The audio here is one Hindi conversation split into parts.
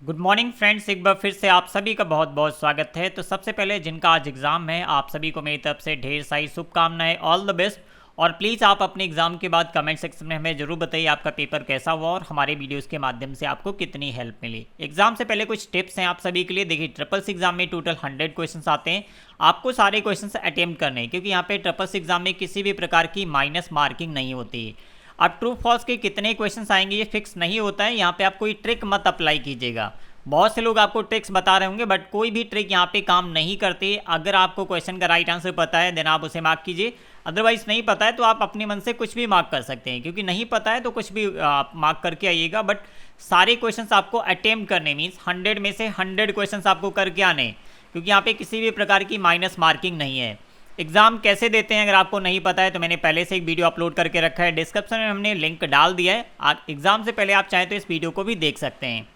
गुड मॉर्निंग फ्रेंड्स, एक बार फिर से आप सभी का बहुत बहुत स्वागत है। तो सबसे पहले जिनका आज एग्ज़ाम है, आप सभी को मेरी तरफ से ढेर सारी शुभकामनाएं, ऑल द बेस्ट। और प्लीज़ आप अपने एग्ज़ाम के बाद कमेंट सेक्शन में हमें ज़रूर बताइए आपका पेपर कैसा हुआ और हमारे वीडियोस के माध्यम से आपको कितनी हेल्प मिली। एग्जाम से पहले कुछ टिप्स हैं आप सभी के लिए। देखिए, ट्रिपल्स एग्जाम में टोटल 100 क्वेश्चन आते हैं, आपको सारे क्वेश्चन अटेम्प्ट करने हैं, क्योंकि यहाँ पे ट्रिपल्स एग्जाम में किसी भी प्रकार की माइनस मार्किंग नहीं होती है। अब ट्रू फॉल्स के कितने क्वेश्चंस आएंगे ये फिक्स नहीं होता है। यहाँ पे आप कोई ट्रिक मत अप्लाई कीजिएगा। बहुत से लोग आपको ट्रिक्स बता रहे होंगे, बट कोई भी ट्रिक यहाँ पे काम नहीं करती। अगर आपको क्वेश्चन का राइट आंसर पता है देन आप उसे मार्क कीजिए, अदरवाइज नहीं पता है तो आप अपने मन से कुछ भी मार्क कर सकते हैं, क्योंकि नहीं पता है तो कुछ भी आप मार्क करके आइएगा। बट सारे क्वेश्चंस आपको अटेम्प्ट करने, मीन्स 100 में से 100 क्वेश्चंस आपको करके आने, क्योंकि यहाँ पे किसी भी प्रकार की माइनस मार्किंग नहीं है। एग्जाम कैसे देते हैं अगर आपको नहीं पता है तो मैंने पहले से एक वीडियो अपलोड करके रखा है, डिस्क्रिप्शन में हमने लिंक डाल दिया है। एग्जाम से पहले आप चाहें तो इस वीडियो को भी देख सकते हैं।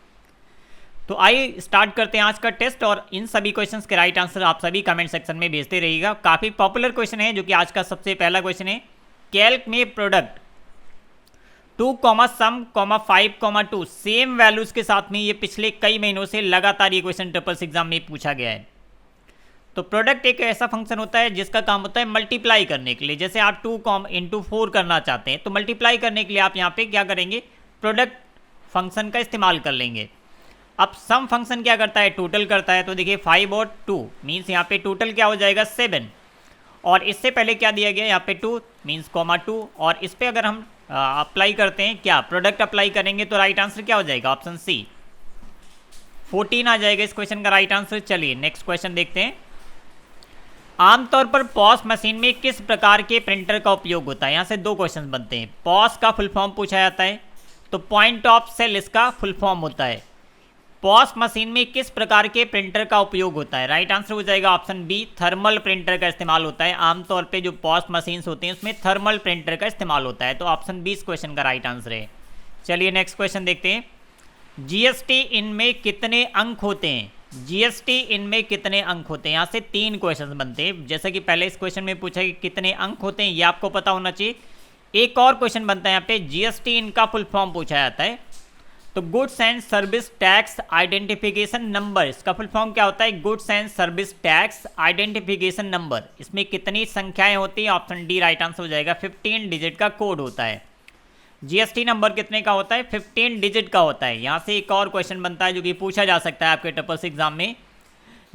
तो आइए स्टार्ट करते हैं आज का टेस्ट, और इन सभी क्वेश्चंस के राइट आंसर आप सभी कमेंट सेक्शन में भेजते रहिएगा। काफ़ी पॉपुलर क्वेश्चन है, जो कि आज का सबसे पहला क्वेश्चन है। कैल्क में प्रोडक्ट 2, सम, 5, 2 सेम वैल्यूज के साथ में, ये पिछले कई महीनों से लगातार ये क्वेश्चन ट्रिपल्स एग्जाम में पूछा गया है। तो प्रोडक्ट एक ऐसा फंक्शन होता है जिसका काम होता है मल्टीप्लाई करने के लिए। जैसे आप 2 इंटू 4 करना चाहते हैं तो मल्टीप्लाई करने के लिए आप यहाँ पे क्या करेंगे, प्रोडक्ट फंक्शन का इस्तेमाल कर लेंगे। अब सम फंक्शन क्या करता है, टोटल करता है। तो देखिए 5 और 2 मीन्स यहाँ पे टोटल क्या हो जाएगा 7, और इससे पहले क्या दिया गया यहाँ पे 2 मीन्स (2), और इस पर अगर हम अप्लाई करते हैं, क्या प्रोडक्ट अप्लाई करेंगे तो राइट आंसर क्या हो जाएगा, ऑप्शन सी 14 आ जाएगा इस क्वेश्चन का राइट आंसर। चलिए नेक्स्ट क्वेश्चन देखते हैं। आमतौर पर पॉस मशीन में किस प्रकार के प्रिंटर का उपयोग होता है। यहाँ से 2 क्वेश्चन बनते हैं। पॉस का फुल फॉर्म पूछा जाता है, तो पॉइंट ऑफ सेल इसका फुल फॉर्म होता है। पॉस मशीन में किस प्रकार के प्रिंटर का उपयोग होता है, राइट आंसर हो जाएगा ऑप्शन बी, थर्मल प्रिंटर का इस्तेमाल होता है। आमतौर पे जो पॉस मशीन्स होती हैं उसमें थर्मल प्रिंटर का इस्तेमाल होता है, तो ऑप्शन बी इस क्वेश्चन का राइट आंसर है। चलिए नेक्स्ट क्वेश्चन देखते हैं। जीएसटी इनमें कितने अंक होते हैं। जीएसटी इनमें कितने अंक होते हैं, यहाँ से 3 क्वेश्चन बनते हैं। जैसा कि पहले इस क्वेश्चन में पूछा कि कितने अंक होते हैं, ये आपको पता होना चाहिए। एक और क्वेश्चन बनता है यहाँ पे, जीएसटी इनका फुल फॉर्म पूछा जाता है। तो goods and service tax identification number, इसका फुल फॉर्म क्या होता है, goods and service tax identification number. इसमें कितनी संख्याएं होती हैं, ऑप्शन डी राइट आंसर हो जाएगा। 15 डिजिट का कोड होता है। जीएसटी नंबर कितने का होता है, 15 डिजिट का होता है। यहाँ से एक और क्वेश्चन बनता है जो कि पूछा जा सकता है आपके ट्रिपल्स एग्जाम में।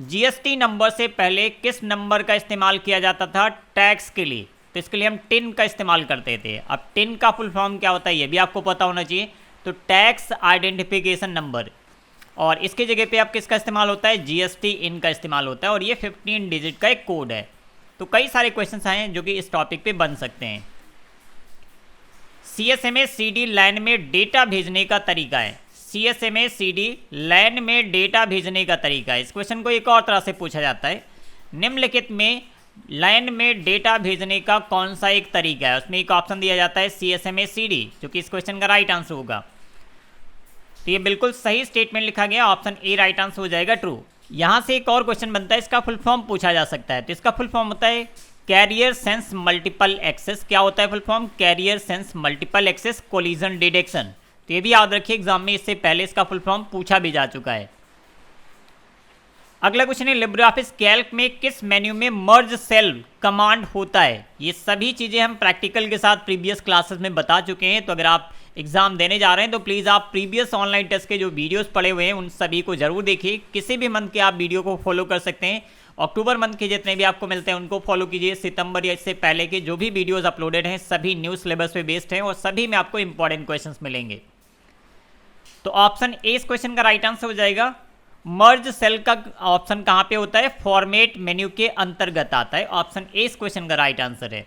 जीएसटी नंबर से पहले किस नंबर का इस्तेमाल किया जाता था टैक्स के लिए, तो इसके लिए हम टिन का इस्तेमाल करते थे। अब टिन का फुल फॉर्म क्या होता है ये भी आपको पता होना चाहिए, तो टैक्स आइडेंटिफिकेशन नंबर। और इसकी जगह पे आप किसका इस्तेमाल होता है, जीएसटी इन का इस्तेमाल होता है, और ये 15 डिजिट का एक कोड है। तो कई सारे क्वेश्चन आए हैं जो कि इस टॉपिक पे बन सकते हैं। सीएसएमए सीडी लाइन में डेटा भेजने का तरीका है। सीएसएमए सीडी लाइन में डेटा भेजने का तरीका है। इस क्वेश्चन को एक और तरह से पूछा जाता है, निम्नलिखित में लाइन में डेटा भेजने का कौन सा एक तरीका है। उसमें एक ऑप्शन दिया जाता है सीएसएमए सीडी, जो कि इस क्वेश्चन का राइट आंसर होगा। तो ये बिल्कुल सही स्टेटमेंट लिखा गया, ऑप्शन ए राइट आंसर हो जाएगा ट्रू। यहाँ से एक और क्वेश्चन बनता है, इसका फुल फॉर्म पूछा जा सकता है। तो इसका फुल फॉर्म होता है कैरियर सेंस मल्टीपल एक्सेस। क्या होता है full form, carrier sense multiple access collision detection. तो ये भी याद रखिए, एग्जाम में इससे पहले इसका फुल फॉर्म पूछा भी जा चुका है। अगला क्वेश्चन है, लिब्रियोफिस कैल्क में किस मेन्यू में मर्ज सेल कमांड होता है। ये सभी चीज़ें हम प्रैक्टिकल के साथ प्रीवियस क्लासेस में बता चुके हैं। तो अगर आप एग्जाम देने जा रहे हैं तो प्लीज़ आप प्रीवियस ऑनलाइन टेस्ट के जो वीडियोस पड़े हुए हैं उन सभी को जरूर देखिए। किसी भी मंथ के आप वीडियो को फॉलो कर सकते हैं। अक्टूबर मंथ के जितने भी आपको मिलते हैं उनको फॉलो कीजिए। सितंबर या इससे पहले के जो भी वीडियोस अपलोडेड हैं सभी न्यू सिलेबस पे बेस्ड हैं, और सभी में आपको इंपॉर्टेंट क्वेश्चंस मिलेंगे। तो ऑप्शन ए इस क्वेश्चन का राइट आंसर हो जाएगा। मर्ज सेल का ऑप्शन कहाँ पे होता है, फॉर्मेट मेन्यू के अंतर्गत आता है। ऑप्शन ए इस क्वेश्चन का राइट आंसर है।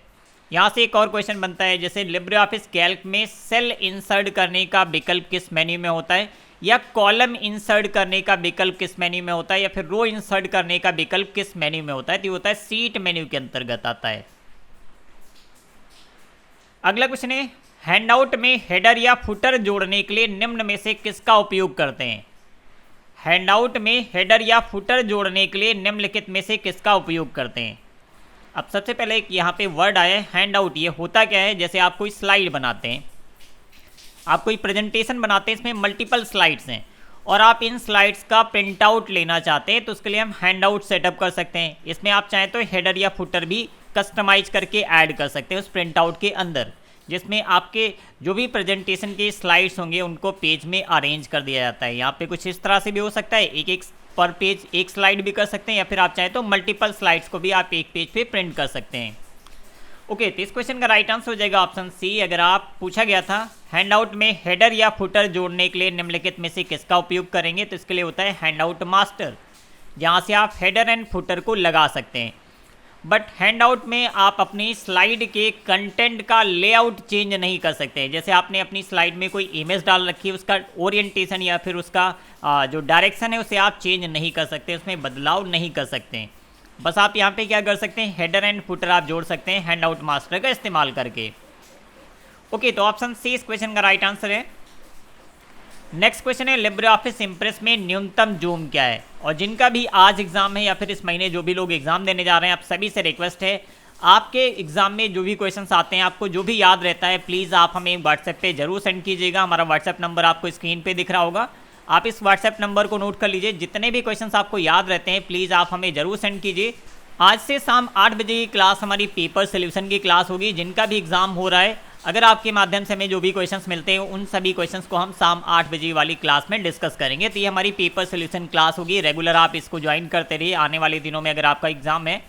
यहाँ से एक और क्वेश्चन बनता है, जैसे लिब्रियोफिस कैल्क में सेल इंसर्ट करने का विकल्प किस मेन्यू में होता है, या कॉलम इंसर्ट करने का विकल्प किस मेन्यू में होता है, या फिर रो इंसर्ट करने का विकल्प किस मेन्यू में होता है। तो ये होता है सीट मेन्यू के अंतर्गत आता है। अगला क्वेश्चन है, हैंडआउट में हेडर या फुटर जोड़ने के लिए निम्न में से किसका उपयोग करते हैं। हैंडआउट में हेडर या फुटर जोड़ने के लिए निम्नलिखित में से किसका उपयोग करते हैं। अब सबसे पहले एक यहाँ पे वर्ड आया है हैंडआउट। ये होता क्या है, जैसे आप कोई स्लाइड बनाते हैं, आप कोई प्रेजेंटेशन बनाते हैं, इसमें मल्टीपल स्लाइड्स हैं, और आप इन स्लाइड्स का प्रिंट आउट लेना चाहते हैं तो उसके लिए हम हैंड आउट सेटअप कर सकते हैं। इसमें आप चाहें तो हेडर या फुटर भी कस्टमाइज करके ऐड कर सकते हैं उस प्रिंट आउट के अंदर, जिसमें आपके जो भी प्रेजेंटेशन के स्लाइड्स होंगे उनको पेज में अरेंज कर दिया जाता है। यहाँ पे कुछ इस तरह से भी हो सकता है, एक एक पर पेज एक स्लाइड भी कर सकते हैं, या फिर आप चाहें तो मल्टीपल स्लाइड्स को भी आप एक पेज पे प्रिंट कर सकते हैं। ओके, तो इस क्वेश्चन का राइट आंसर हो जाएगा ऑप्शन सी। अगर आप पूछा गया था हैंडआउट में हेडर या फुटर जोड़ने के लिए निम्नलिखित में से किसका उपयोग करेंगे, तो इसके लिए होता है हैंडआउट मास्टर, जहाँ से आप हेडर एंड फुटर को लगा सकते हैं। बट हैंडआउट में आप अपनी स्लाइड के कंटेंट का लेआउट चेंज नहीं कर सकते। जैसे आपने अपनी स्लाइड में कोई इमेज डाल रखी है, उसका ओरिएंटेशन या फिर उसका जो डायरेक्शन है उसे आप चेंज नहीं कर सकते, उसमें बदलाव नहीं कर सकते। बस आप यहाँ पे क्या कर सकते हैं, हेडर एंड फुटर आप जोड़ सकते हैं हैंडआउट मास्टर का इस्तेमाल करके। ओके, तो ऑप्शन सी इस क्वेश्चन का राइट आंसर है। नेक्स्ट क्वेश्चन है लिब्रे ऑफिस इम्प्रेस में न्यूनतम जूम क्या है। और जिनका भी आज एग्जाम है या फिर इस महीने जो भी लोग एग्जाम देने जा रहे हैं, आप सभी से रिक्वेस्ट है, आपके एग्जाम में जो भी क्वेश्चंस आते हैं, आपको जो भी याद रहता है, प्लीज़ आप हमें व्हाट्सएप पे जरूर सेंड कीजिएगा। हमारा व्हाट्सएप नंबर आपको स्क्रीन पे दिख रहा होगा, आप इस व्हाट्सएप नंबर को नोट कर लीजिए। जितने भी क्वेश्चंस आपको याद रहते हैं प्लीज़ आप हमें जरूर सेंड कीजिए। आज से शाम 8 बजे की क्लास हमारी पेपर सोल्यूशन की क्लास होगी। जिनका भी एग्जाम हो रहा है, अगर आपके माध्यम से हमें जो भी क्वेश्चंस मिलते हैं उन सभी क्वेश्चंस को हम शाम 8 बजे वाली क्लास में डिस्कस करेंगे। तो ये हमारी पेपर सोल्यूशन क्लास होगी, रेगुलर आप इसको ज्वाइन करते रहिए आने वाले दिनों में अगर आपका एग्जाम है।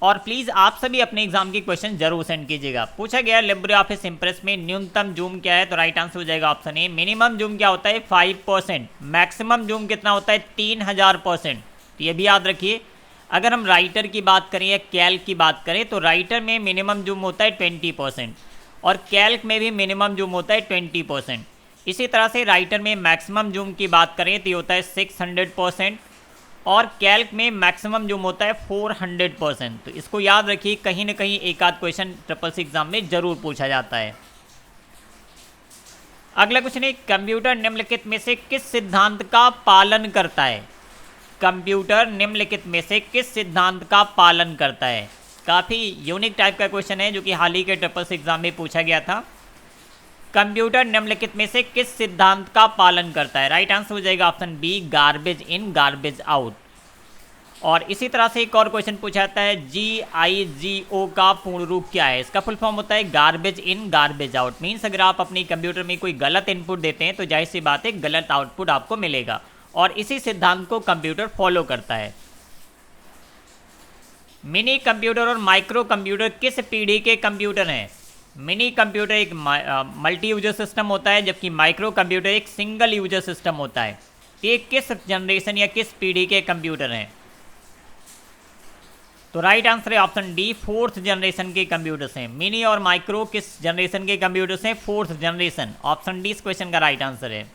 और प्लीज़ आप सभी अपने एग्जाम के क्वेश्चन जरूर सेंड कीजिएगा। पूछा गया लिब्रे ऑफिस इम्प्रेस में न्यूनतम जूम क्या है, तो राइट आंसर हो जाएगा ऑप्शन ए। मिनिमम जूम क्या होता है 5%, मैक्सिमम जूम कितना होता है 3000%। तो ये भी याद रखिए। अगर हम राइटर की बात करें या कैल्क की बात करें तो राइटर में मिनिमम जूम होता है 20% और कैल्क में भी मिनिमम जूम होता है 20%। इसी तरह से राइटर में मैक्सिमम जूम की बात करें तो ये होता है 600% और कैल्क में मैक्सिमम जूम होता है 400%। तो इसको याद रखिए, कहीं ना कहीं एक आध क्वेश्चन SSC एग्जाम में जरूर पूछा जाता है। अगला क्वेश्चन है कंप्यूटर निम्नलिखित में से किस सिद्धांत का पालन करता है। कंप्यूटर निम्नलिखित में से किस सिद्धांत का पालन करता है। काफ़ी यूनिक टाइप का क्वेश्चन है जो कि हाल ही के SSC एग्जाम में पूछा गया था। कंप्यूटर निम्नलिखित में से किस सिद्धांत का पालन करता है, राइट आंसर हो जाएगा option B, garbage in garbage out. और इसी तरह से एक और क्वेश्चन पूछा जाता है GIGO का पूर्ण रूप क्या है। इसका फुल फॉर्म होता है garbage in garbage out. Means अगर आप अपनी कंप्यूटर में कोई गलत इनपुट देते हैं तो जाहिर सी बात है गलत आउटपुट आपको मिलेगा, और इसी सिद्धांत को कंप्यूटर फॉलो करता है। मिनी कंप्यूटर और माइक्रो कंप्यूटर किस पीढ़ी के कंप्यूटर हैं। मिनी कंप्यूटर एक मल्टी यूजर सिस्टम होता है, जबकि माइक्रो कंप्यूटर एक सिंगल यूजर सिस्टम होता है। ये किस जनरेशन या किस पीढ़ी के कंप्यूटर हैं, तो राइट आंसर है ऑप्शन डी, 4th जनरेशन के कंप्यूटर्स हैं। मिनी और माइक्रो किस जनरेशन के कंप्यूटर्स हैं, 4th जनरेशन। ऑप्शन डी इस क्वेश्चन का राइट आंसर है।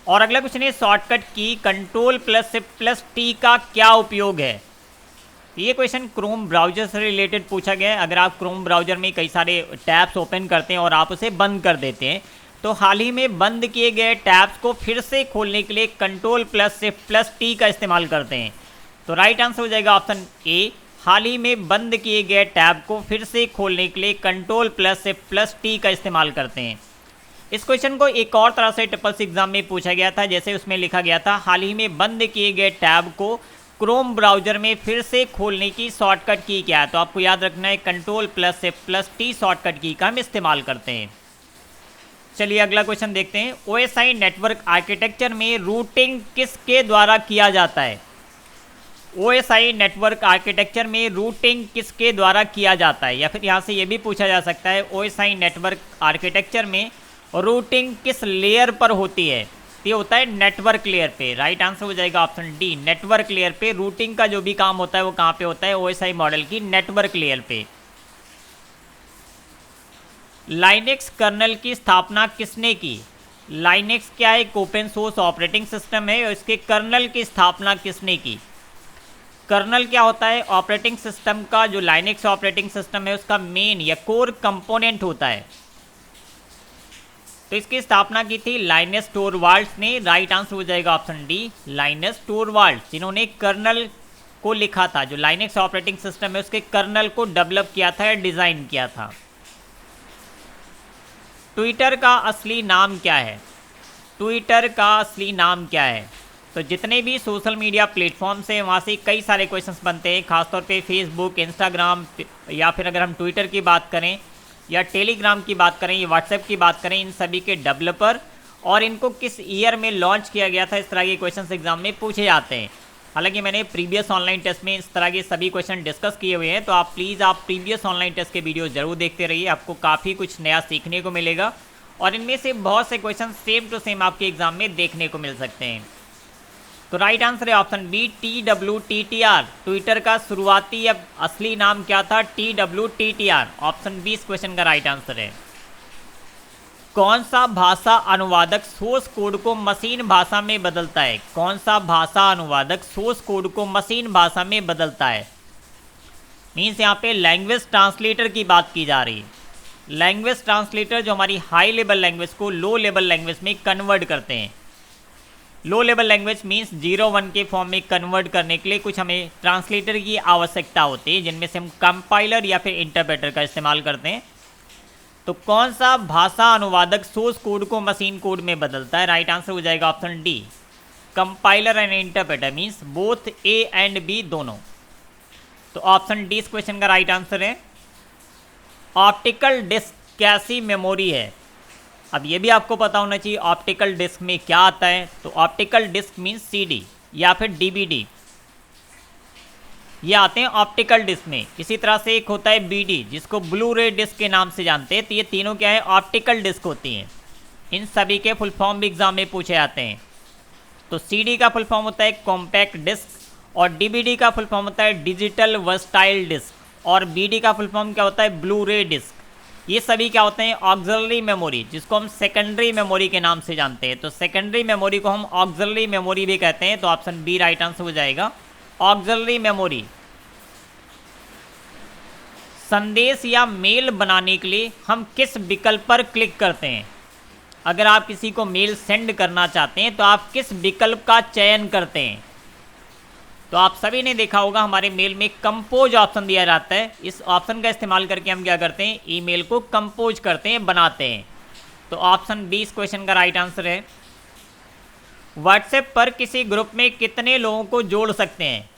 और अगला क्वेश्चन है शॉर्टकट की Ctrl+Shift+T का क्या उपयोग है। ये क्वेश्चन क्रोम ब्राउजर से रिलेटेड पूछा गया है। अगर आप क्रोम ब्राउजर में कई सारे टैब्स ओपन करते हैं और आप उसे बंद कर देते हैं, तो हाल ही में बंद किए गए टैब्स को फिर से खोलने के लिए Ctrl+Shift+T का इस्तेमाल करते हैं। तो राइट आंसर हो जाएगा ऑप्शन ए, हाल ही में बंद किए गए टैब को फिर से खोलने के लिए Ctrl+Shift+T का इस्तेमाल करते हैं। इस क्वेश्चन को एक और तरह से SSC एग्जाम में पूछा गया था, जैसे उसमें लिखा गया था हाल ही में बंद किए गए टैब को क्रोम ब्राउजर में फिर से खोलने की शॉर्टकट की क्या है। तो आपको याद रखना है Ctrl+Shift+T शॉर्टकट की का हम इस्तेमाल करते हैं। चलिए अगला क्वेश्चन देखते हैं। OSI नेटवर्क आर्किटेक्चर में रूटिंग किसके द्वारा किया जाता है। OSI नेटवर्क आर्किटेक्चर में रूटिंग किसके द्वारा किया जाता है, या फिर यहाँ से ये भी पूछा जा सकता है OSI नेटवर्क आर्किटेक्चर में रूटिंग किस लेयर पर होती है। ये होता है नेटवर्क लेयर पे। राइट आंसर हो जाएगा ऑप्शन डी, नेटवर्क लेयर पे रूटिंग का जो भी काम होता है वो कहाँ पे होता है, OSI मॉडल की नेटवर्क लेयर पे। लाइनेक्स कर्नल की स्थापना किसने की। लाइनेक्स क्या है, एक ओपन सोर्स ऑपरेटिंग सिस्टम है, और इसके कर्नल की स्थापना किसने की। कर्नल क्या होता है, ऑपरेटिंग सिस्टम का जो लाइनेक्स ऑपरेटिंग सिस्टम है उसका मेन या कोर कंपोनेंट होता है। तो इसकी स्थापना की थी लाइनस टोरवाल्ड्स ने। राइट आंसर हो जाएगा ऑप्शन डी, लाइनस टोरवाल्ड्स, जिन्होंने कर्नल को लिखा था। जो लाइनेक्स ऑपरेटिंग सिस्टम है उसके कर्नल को डेवलप किया था या डिज़ाइन किया था। ट्विटर का असली नाम क्या है। ट्विटर का असली नाम क्या है? तो जितने भी सोशल मीडिया प्लेटफॉर्म्स हैं वहाँ से कई सारे क्वेश्चंस बनते हैं, खासतौर पे फेसबुक, इंस्टाग्राम, या फिर अगर हम ट्विटर की बात करें या टेलीग्राम की बात करें या व्हाट्सएप की बात करें, इन सभी के डेवलपर और इनको किस ईयर में लॉन्च किया गया था, इस तरह के क्वेश्चन एग्जाम में पूछे जाते हैं। हालांकि मैंने प्रीवियस ऑनलाइन टेस्ट में इस तरह के सभी क्वेश्चन डिस्कस किए हुए हैं, तो आप प्लीज़ आप प्रीवियस ऑनलाइन टेस्ट के वीडियो जरूर देखते रहिए, आपको काफ़ी कुछ नया सीखने को मिलेगा और इनमें से बहुत से क्वेश्चन सेम टू सेम आपके एग्जाम में देखने को मिल सकते हैं। तो राइट आंसर है ऑप्शन बी, TWTTR। ट्विटर का शुरुआती या असली नाम क्या था? TWTTR। ऑप्शन बी इस क्वेश्चन का राइट आंसर है। कौन सा भाषा अनुवादक सोर्स कोड को मशीन भाषा में बदलता है? कौन सा भाषा अनुवादक सोर्स कोड को मशीन भाषा में बदलता है? मीन्स यहाँ पे लैंग्वेज ट्रांसलेटर की बात की जा रही है। लैंग्वेज ट्रांसलेटर जो हमारी हाई लेवल लैंग्वेज को लो लेवल लैंग्वेज में कन्वर्ट करते हैं। लो लेवल लैंग्वेज मीन्स 0-1 के फॉर्म में कन्वर्ट करने के लिए कुछ हमें ट्रांसलेटर की आवश्यकता होती है, जिनमें से हम कंपाइलर या फिर इंटरप्रेटर का इस्तेमाल करते हैं। तो कौन सा भाषा अनुवादक सोर्स कोड को मशीन कोड में बदलता है? राइट आंसर हो जाएगा option D, compiler and interpreter, means both A and B दोनों। तो ऑप्शन डी इस क्वेश्चन का राइट आंसर है। ऑप्टिकल डिस्क कैसी मेमोरी है? अब ये भी आपको पता होना चाहिए ऑप्टिकल डिस्क में क्या आता है। तो ऑप्टिकल डिस्क मीन्स CD या फिर DVD, ये आते हैं ऑप्टिकल डिस्क में। इसी तरह से एक होता है BD जिसको ब्लू रे डिस्क के नाम से जानते हैं। तो ये तीनों क्या है? ऑप्टिकल डिस्क होती हैं। इन सभी के फुल फॉर्म भी एग्जाम में पूछे जाते हैं। तो CD का फुल फॉर्म होता है कॉम्पैक्ट डिस्क और DVD का फुल फॉर्म होता है डिजिटल वर्सटाइल डिस्क और BD का फुल फॉर्म क्या होता है? ब्लू रे डिस्क। ये सभी क्या होते हैं? ऑक्सिलरी मेमोरी, जिसको हम सेकेंडरी मेमोरी के नाम से जानते हैं। तो सेकेंडरी मेमोरी को हम ऑक्सिलरी मेमोरी भी कहते हैं। तो ऑप्शन बी राइट आंसर हो जाएगा, ऑक्सिलरी मेमोरी। संदेश या मेल बनाने के लिए हम किस विकल्प पर क्लिक करते हैं? अगर आप किसी को मेल सेंड करना चाहते हैं तो आप किस विकल्प का चयन करते हैं? तो आप सभी ने देखा होगा हमारे मेल में कंपोज ऑप्शन दिया जाता है। इस ऑप्शन का इस्तेमाल करके हम क्या करते हैं? ईमेल को कंपोज करते हैं, बनाते हैं। तो ऑप्शन बी इस क्वेश्चन का राइट आंसर है। व्हाट्सएप पर किसी ग्रुप में कितने लोगों को जोड़ सकते हैं?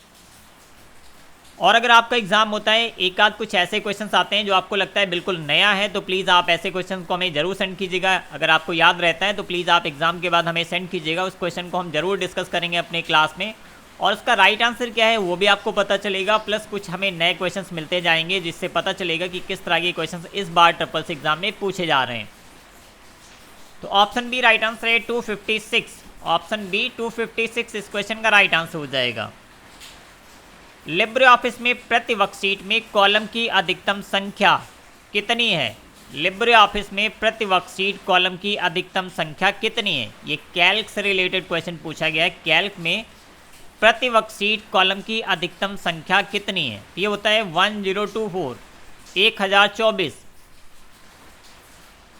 और अगर आपका एग्जाम होता है, एक आध कुछ ऐसे क्वेश्चंस आते हैं जो आपको लगता है बिल्कुल नया है, तो प्लीज़ आप ऐसे क्वेश्चन को हमें जरूर सेंड कीजिएगा। अगर आपको याद रहता है तो प्लीज़ आप एग्जाम के बाद हमें सेंड कीजिएगा। उस क्वेश्चन को हम जरूर डिस्कस करेंगे अपने क्लास में और उसका राइट आंसर क्या है वो भी आपको पता चलेगा। प्लस कुछ हमें नए क्वेश्चंस मिलते जाएंगे जिससे पता चलेगा कि किस तरह के क्वेश्चंस इस बार ट्रिपल्स एग्जाम में पूछे जा रहे हैं। तो ऑप्शन बी राइट आंसर है 256। ऑप्शन बी 256 इस क्वेश्चन का राइट आंसर हो जाएगा। लिब्रे ऑफिस में प्रति वर्कशीट में कॉलम की अधिकतम संख्या कितनी है? लिब्रे ऑफिस में प्रति वर्कशीट कॉलम की अधिकतम संख्या कितनी है? ये कैल्क से रिलेटेड क्वेश्चन पूछा गया है। कैल्क में प्रति वर्कशीट कॉलम की अधिकतम संख्या कितनी है? ये होता है 1024, 1024।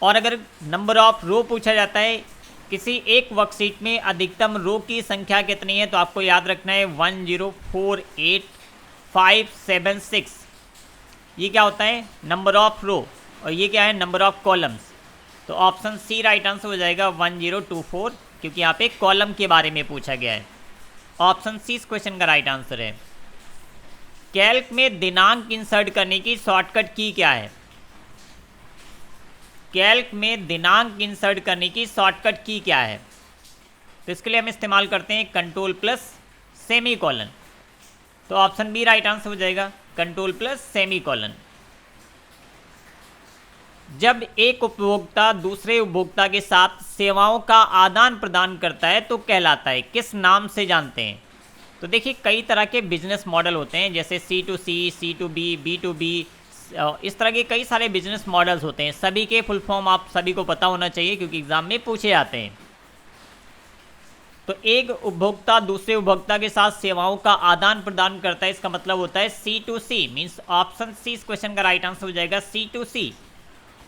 और अगर नंबर ऑफ रो पूछा जाता है, किसी एक वर्कशीट में अधिकतम रो की संख्या कितनी है, तो आपको याद रखना है 1048576। ये क्या होता है? नंबर ऑफ रो, और ये क्या है? Number of columns. तो ऑप्शन सी राइट आंसर हो जाएगा 1024, क्योंकि यहाँ पे कॉलम के बारे में पूछा गया है। ऑप्शन सी इस क्वेश्चन का राइट आंसर है। कैल्क में दिनांक इंसर्ट करने की शॉर्टकट की क्या है? कैल्क में दिनांक इंसर्ट करने की शॉर्टकट की क्या है? तो इसके लिए हम इस्तेमाल करते हैं कंट्रोल प्लस सेमी कॉलन। तो ऑप्शन बी राइट आंसर हो जाएगा, कंट्रोल प्लस सेमी कॉलन। जब एक उपभोक्ता दूसरे उपभोक्ता के साथ सेवाओं का आदान प्रदान करता है तो कहलाता है, किस नाम से जानते हैं? तो देखिए कई तरह के बिजनेस मॉडल होते हैं, जैसे C2C, C2B, B2B, इस तरह के कई सारे बिजनेस मॉडल्स होते हैं। सभी के फुल फॉर्म आप सभी को पता होना चाहिए क्योंकि एग्जाम में पूछे जाते हैं। तो एक उपभोक्ता दूसरे उपभोक्ता के साथ सेवाओं का आदान प्रदान करता है, इसका मतलब होता है C2C, मीन्स ऑप्शन सी इस क्वेश्चन का राइट आंसर हो जाएगा, C2C।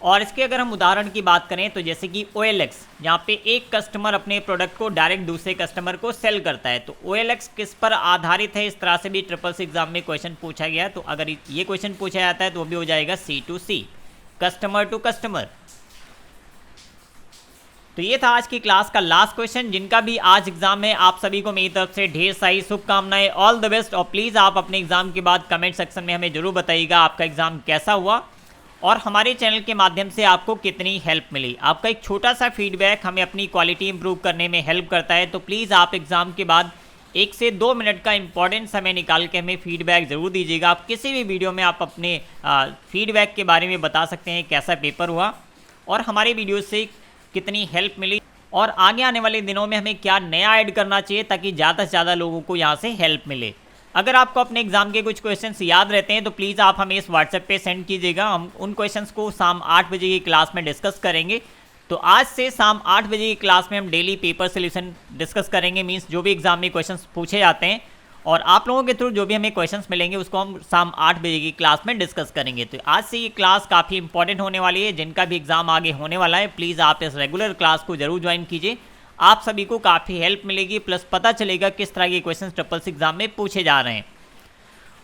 और इसके अगर हम उदाहरण की बात करें तो जैसे कि OLX, जहाँ पे एक कस्टमर अपने प्रोडक्ट को डायरेक्ट दूसरे कस्टमर को सेल करता है, तो OLX किस पर आधारित है? इस तरह से भी ट्रिपल्स एग्जाम में क्वेश्चन पूछा गया है। तो अगर ये क्वेश्चन पूछा जाता है तो वो भी हो जाएगा C2C, कस्टमर टू कस्टमर। तो ये था आज की क्लास का लास्ट क्वेश्चन। जिनका भी आज एग्जाम है आप सभी को मेरी तरफ से ढेर सारी शुभकामनाएं, ऑल द बेस्ट। और प्लीज़ आप अपने एग्जाम के बाद कमेंट सेक्शन में हमें जरूर बताइएगा आपका एग्जाम कैसा हुआ और हमारे चैनल के माध्यम से आपको कितनी हेल्प मिली। आपका एक छोटा सा फीडबैक हमें अपनी क्वालिटी इंप्रूव करने में हेल्प करता है। तो प्लीज़ आप एग्ज़ाम के बाद 1 से 2 मिनट का इंपॉर्टेंट समय निकाल के हमें फीडबैक ज़रूर दीजिएगा। आप किसी भी वीडियो में आप अपने फीडबैक के बारे में बता सकते हैं कैसा पेपर हुआ और हमारे वीडियो से कितनी हेल्प मिली और आगे आने वाले दिनों में हमें क्या नया ऐड करना चाहिए ताकि ज़्यादा से ज़्यादा लोगों को यहाँ से हेल्प मिले। अगर आपको अपने एग्जाम के कुछ क्वेश्चंस याद रहते हैं तो प्लीज़ आप हमें इस व्हाट्सएप पे सेंड कीजिएगा। हम उन क्वेश्चंस को शाम 8 बजे की क्लास में डिस्कस करेंगे। तो आज से शाम 8 बजे की क्लास में हम डेली पेपर सोल्यूशन डिस्कस करेंगे। मीन्स जो भी एग्जाम में क्वेश्चंस पूछे जाते हैं और आप लोगों के थ्रू जो भी हमें क्वेश्चंस मिलेंगे उसको हम शाम 8 बजे की क्लास में डिस्कस करेंगे। तो आज से ये क्लास काफ़ी इंपॉर्टेंट होने वाली है। जिनका भी एग्जाम आगे होने वाला है प्लीज़ आप इस रेगुलर क्लास को जरूर ज्वाइन कीजिए। आप सभी को काफ़ी हेल्प मिलेगी, प्लस पता चलेगा किस तरह के क्वेश्चन ट्रिपल्स एग्जाम में पूछे जा रहे हैं।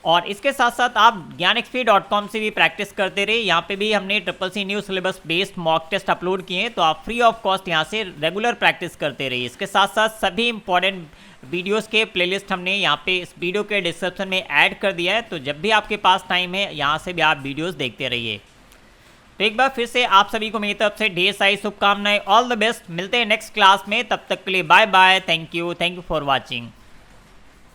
और इसके साथ साथ आप GyanXP.com से भी प्रैक्टिस करते रहे। यहाँ पे भी हमने SSC new syllabus based mock test upload किए हैं, तो आप फ्री ऑफ कॉस्ट यहाँ से रेगुलर प्रैक्टिस करते रहिए। इसके साथ साथ सभी इंपॉर्टेंट वीडियोस के प्लेलिस्ट हमने यहाँ पे इस वीडियो के डिस्क्रिप्शन में ऐड कर दिया है। तो जब भी आपके पास टाइम है यहाँ से भी आप वीडियोज़ देखते रहिए। तो एक बार फिर से आप सभी को मेरी तरफ से ढेर सारी शुभकामनाएं, ऑल द बेस्ट। मिलते हैं नेक्स्ट क्लास में, तब तक के लिए bye bye. Thank you for watching.